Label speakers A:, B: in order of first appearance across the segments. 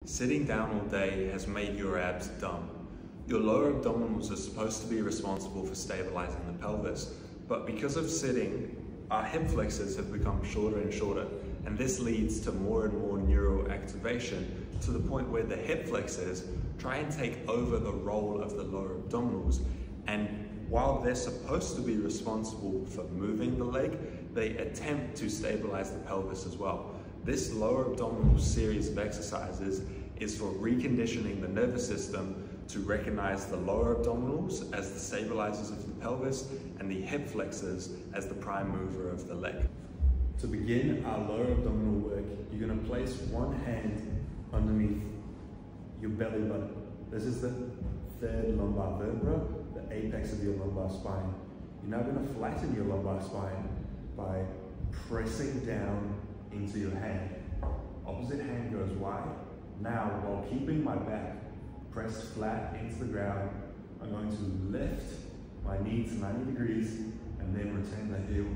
A: Sitting down all day has made your abs dumb. Your lower abdominals are supposed to be responsible for stabilizing the pelvis, but because of sitting, our hip flexors have become shorter and shorter, and this leads to more and more neural activation to the point where the hip flexors try and take over the role of the lower abdominals. And while they're supposed to be responsible for moving the leg, they attempt to stabilize the pelvis as well. This lower abdominal series of exercises is for reconditioning the nervous system to recognize the lower abdominals as the stabilizers of the pelvis and the hip flexors as the prime mover of the leg.
B: To begin our lower abdominal work, you're going to place one hand underneath your belly button. This is the third lumbar vertebra, the apex of your lumbar spine. You're now going to flatten your lumbar spine by pressing down into your hand. Opposite hand goes wide. Now, while keeping my back pressed flat into the ground, I'm going to lift my knee to 90 degrees and then return the heel.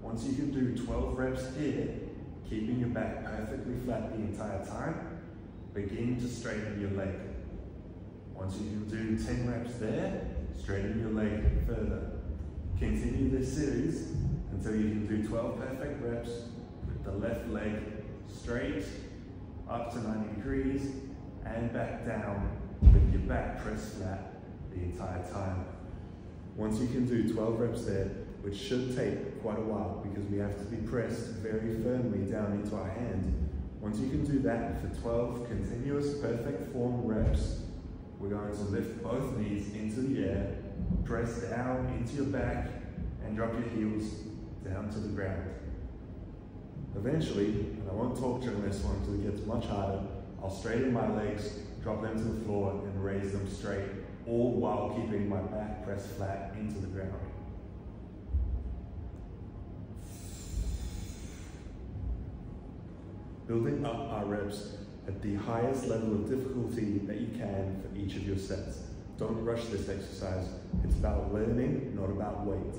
B: Once you can do 12 reps here, keeping your back perfectly flat the entire time, begin to straighten your leg. Once you can do 10 reps there, straighten your leg further. Continue this series until you can do 12 perfect reps with the left leg straight, up to 90 degrees, and back down with your back pressed flat the entire time. Once you can do 12 reps there, which should take quite a while because we have to be pressed very firmly down into our hand. Once you can do that for 12 continuous perfect form reps, we're going to lift both knees into the air, press down into your back, and drop your heels down to the ground. Eventually, and I won't talk during this one until it gets much harder, I'll straighten my legs, drop them to the floor, and raise them straight, all while keeping my back pressed flat into the ground. Building up our reps at the highest level of difficulty that you can for each of your sets. Don't rush this exercise. It's about learning, not about weight.